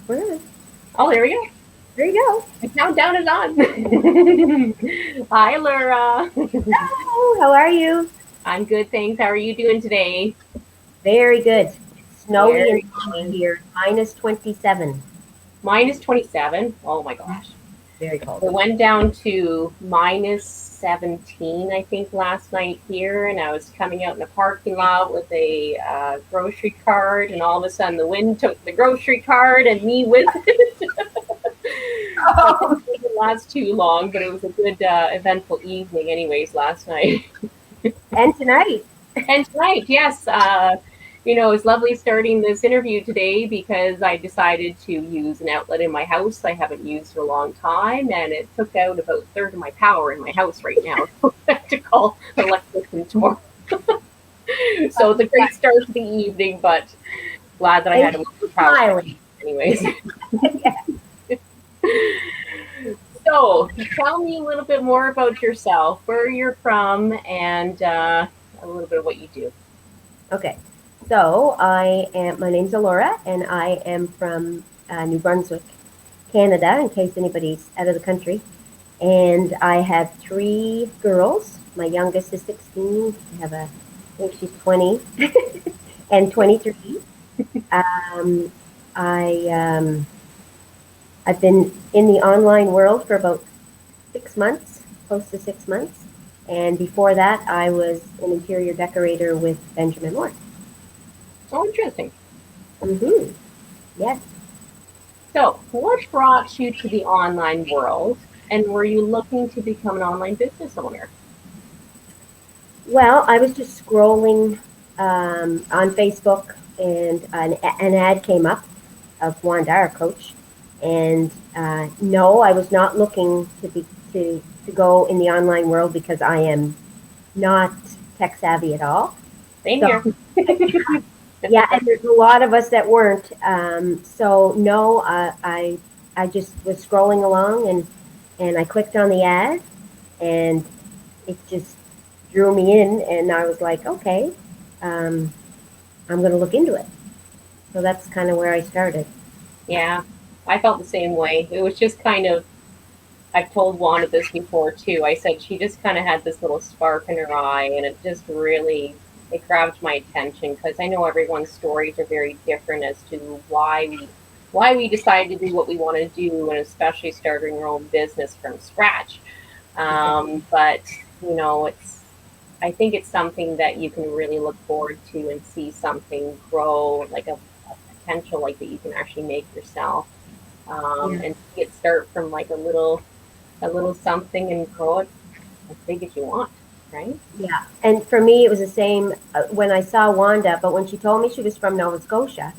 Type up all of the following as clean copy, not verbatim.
We're good. Oh, there we go. There you go. The countdown is on. Hi, Laura. Hello, how are you? I'm good, thanks. How are you doing today? Very good. It's snowy and Very chilly good. here. Minus 27. Minus 27. Oh my gosh. Very cold. It went down to minus 17, I think, last night here. And I was coming out in the parking lot with a grocery cart. And all of a sudden, the wind took the grocery cart and me with it. So it Oh, didn't last too long, but it was a good, eventful evening, anyways, last night. and tonight. And tonight, yes, it's lovely starting this interview today because I decided to use an outlet in my house I haven't used for a long time, and it took out about a third of my power in my house right now. So I have to call an electrician tomorrow. So it's a great start to the evening, but glad that I And had a keep power smiling. anyways. Yeah. So tell me a little bit more about yourself, where you're from, and a little bit of what you do. Okay. My name's Allura, and I am from New Brunswick, Canada, in case anybody's out of the country. And I have three girls. My youngest is 16. I think she's 20 and 23. Um, I I've been in the online world for about 6 months, close to 6 months, and before that, I was an interior decorator with Benjamin Moore. Oh, interesting. Mm-hmm. Yes. So, what brought you to the online world, and were you looking to become an online business owner? Well, I was just scrolling on Facebook, and an ad came up of Wanda, our coach, and no, I was not looking to go in the online world because I am not tech savvy at all. Same So here. yeah, and there's a lot of us that weren't. So no, I just was scrolling along, and I clicked on the ad, and it just drew me in, and I was like, okay, um, I'm going to look into it. So that's kind of where I started. Yeah, I felt the same way. It was just kind of, I've told Wanda this before too. I said she just kind of had this little spark in her eye, and it just really, it grabbed my attention because I know everyone's stories are very different as to why we decided to do what we want to do, and especially starting our own business from scratch. But it's, I think it's something that you can really look forward to and see something grow, like a potential like that you can actually make yourself, Yeah. and see it start from like a little something and grow it as big as you want, right? Yeah. And for me, it was the same when I saw Wanda, but when she told me she was from Nova Scotia,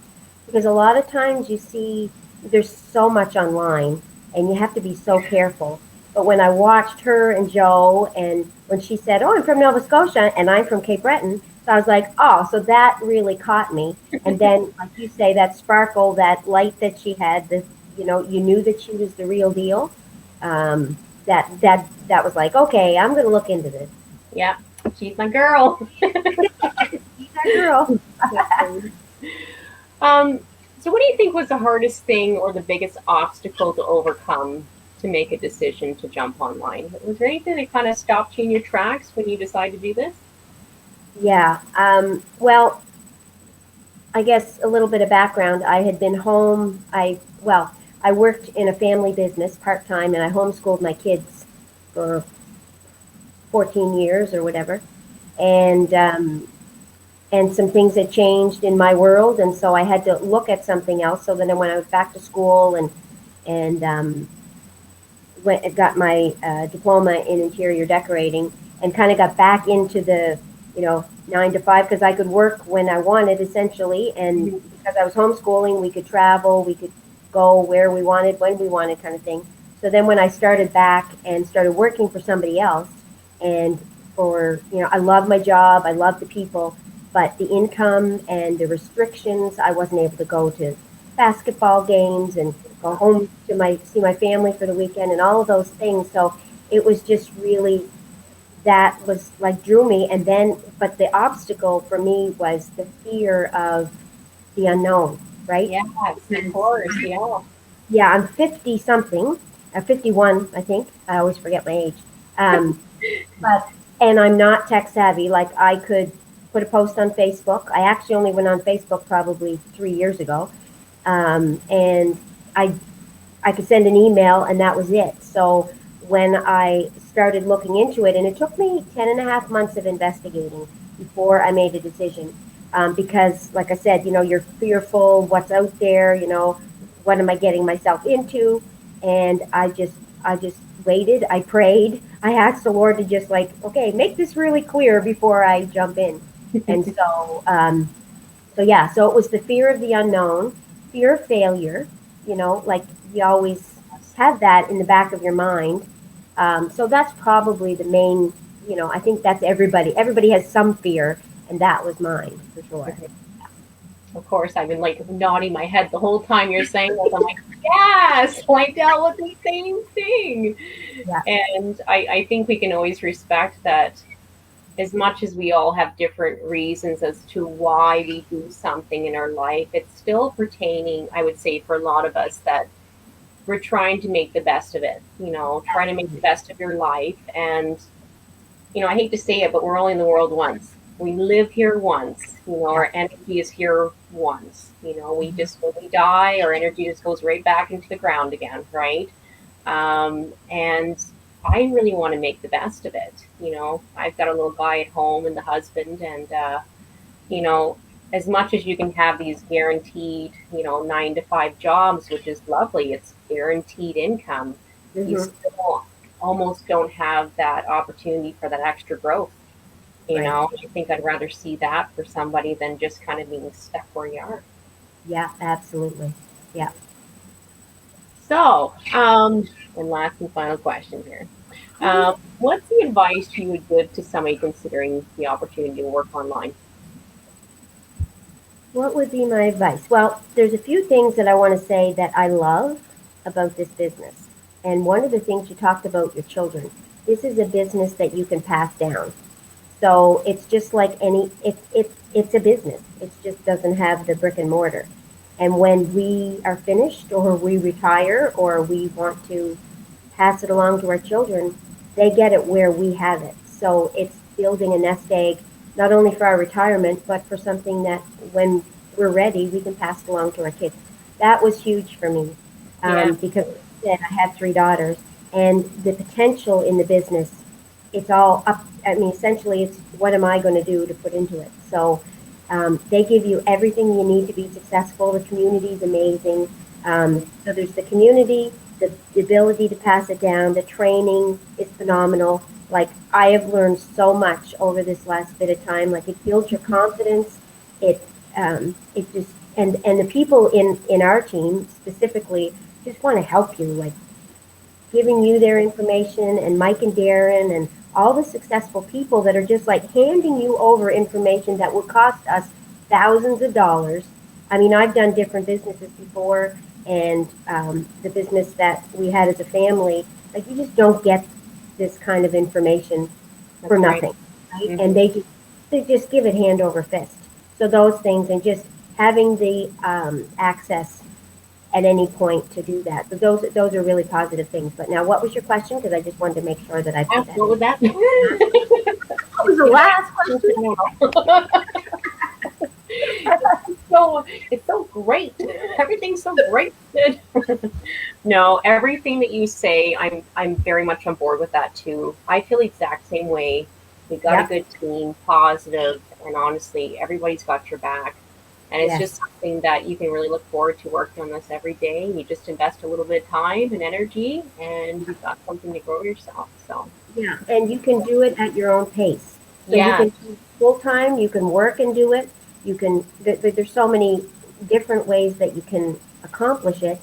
because a lot of times you see there's so much online and you have to be so careful. But when I watched her and Joe, and when she said, "Oh, I'm from Nova Scotia and I'm from Cape Breton," so I was like, "Oh, so that really caught me." And then, like you say, that sparkle, that light that she had, you knew that she was the real deal. That was like, okay, I'm going to look into this. Yeah, she's my girl. She's our girl. um, so, what do you think was the hardest thing or the biggest obstacle to overcome to make a decision to jump online? Was there anything that kind of stopped you in your tracks when you decided to do this? Yeah. Well, I guess a little bit of background. I had been home. I worked in a family business part time, and I homeschooled my kids for 14 years or whatever. And some things had changed in my world, and so I had to look at something else. So then when I went back to school and got my diploma in interior decorating, and kind of got back into the 9 to 5, because I could work when I wanted essentially, and Mhm. because I was homeschooling, we could travel, we could go where we wanted, when we wanted, kind of thing. So then when I started back and started working for somebody else, and I love my job, I love the people, but the income and the restrictions, I wasn't able to go to basketball games and go home to my see my family for the weekend and all of those things. So it was just really, that was like drew me. But the obstacle for me was the fear of the unknown. right? Yes, of Because course. Yeah. yeah, I'm 50 something, 51, I think. I always forget my age. Um, but and I'm not tech savvy. Like I could put a post on Facebook. I actually only went on Facebook probably 3 years ago, and I I could send an email and that was it. So when I started looking into it, and it took me 10 and a half months of investigating before I made a decision. Because, like I said, you're fearful, what's out there, what am I getting myself into? And I just waited. I prayed. I asked the Lord to just like, okay, make this really clear before I jump in. And so yeah, so it was the fear of the unknown, fear of failure, like you always have that in the back of your mind. So that's probably the main, I think that's everybody. Everybody has some fear, and that was mine for sure. Of course, I've been like nodding my head the whole time you're saying this. I'm like, yes, I dealt with the same thing. Yeah. And I think we can always respect that as much as we all have different reasons as to why we do something in our life, it's still pertaining, I would say, for a lot of us that we're trying to make the best of it, trying to make the best of your life. And I hate to say it, but we're only in the world once. We live here once. Yeah. Our energy is here once. We Mhm. just, when we die, our energy just goes right back into the ground again, right? And I really want to make the best of it. I've got a little guy at home and the husband, and, you know, as much as you can have these guaranteed, 9 to 5 jobs, which is lovely, it's guaranteed income, you Mhm. still almost don't have that opportunity for that extra growth. Right. I think I'd rather see that for somebody than just kind of being stuck where you are. Yeah, absolutely. Yeah. So, and last and final question here. What's the advice you would give to somebody considering the opportunity to work online? What would be my advice? Well, there's a few things that I want to say that I love about this business. And one of the things you talked about your children. This is a business that you can pass down. So it's just like it's a business. It just doesn't have the brick and mortar. And when we are finished or we retire or we want to pass it along to our children, they get it where we have it. So it's building a nest egg, not only for our retirement, but for something that when we're ready, we can pass it along to our kids. That was huge for me Yeah, because, like I said, I have 3 daughters, and the potential in the business, it's all up. I mean, essentially, it's what am I going to do to put into it? So they give you everything you need to be successful. The community is amazing. So there's the community, the ability to pass it down. The training is phenomenal. Like I have learned so much over this last bit of time. Like it builds your confidence. It just and the people in our team specifically just want to help you. Like giving you their information, and Mike and Darren and all the successful people that are just like handing you over information that would cost us thousands of dollars. I mean, I've done different businesses before, and the business that we had as a family, like you just don't get this kind of information for that's right. nothing, right? And Hmm. they just give it hand over fist. So those things, and just having the access at any point to do that. So those are really positive things. But now, what was your question? Because I just wanted to make sure that I put that What in. was that? What was the You last question? know, it's so great. Everything's so great. No, everything that you say, I'm very much on board with that too. I feel the exact same way. We got a Yep. good team, positive, and honestly, everybody's got your back. And it's just Yes. something that you can really look forward to working on this every day. You just invest a little bit of time and energy, and you've got something to grow yourself. So, Yeah. And you can do it at your own pace. So you yeah, can do full time. You can work and do it. You can. There's so many different ways that you can accomplish it.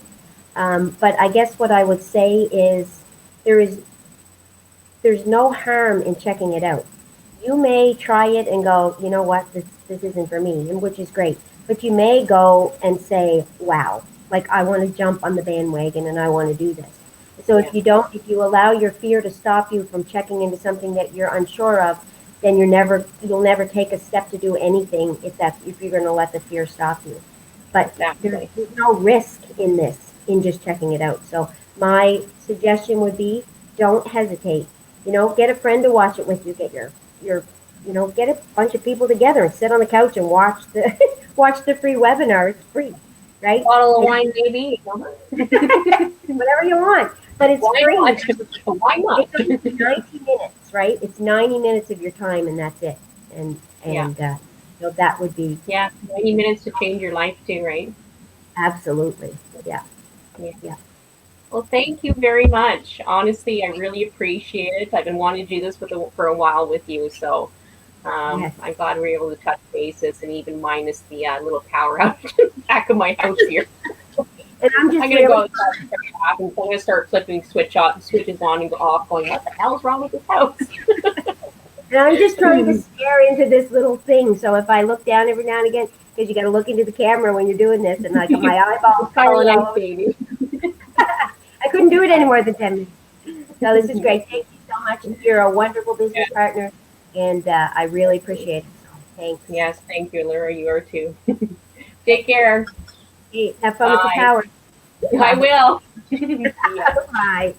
But I guess what I would say is there is there's no harm in checking it out. You may try it and go, you know what, this isn't for me, and which is great. But you may go and say, wow, like I want to jump on the bandwagon and I want to do this. So yeah, if you allow your fear to stop you from checking into something that you're unsure of, then you'll never take a step to do anything if you're going to let the fear stop you. But Exactly. there's no risk in this, in just checking it out. So my suggestion would be, don't hesitate. Get a friend to watch it with you. Get your get a bunch of people together and sit on the couch and watch the watch the free webinar. It's free, right? Bottle of And wine, maybe. whatever you want, but it's Why free. not? Why not? It's only 90 minutes, right? It's 90 minutes of your time, and that's it. And Yeah. that would be Yeah. 90 minutes to change your life too, right? absolutely, yeah, Yeah. yeah, Well, thank you very much. Honestly, I really appreciate it. I've been wanting to do this for a while with you, so yes. I'm glad we were able to touch bases and even minus the little power outage in the back of my house here. And I'm I'm just gonna go really, outside and start laughing. I'm gonna start flipping switches on and go off, going, "What the hell's wrong with this house?" and I'm just trying to stare into this little thing. So if I look down every now and again, because you got to look into the camera when you're doing this, and I got my eyeballs It's kind of going life, all over. baby. I couldn't do it any more than 10 minutes. So this is great. Thank you so much. You're a wonderful business Yeah. partner, and I really appreciate it. So thanks. Yes, thank you, Laura. You are too. Take care. Hey, have fun with the Bye. power. I Bye. will. See ya. Bye.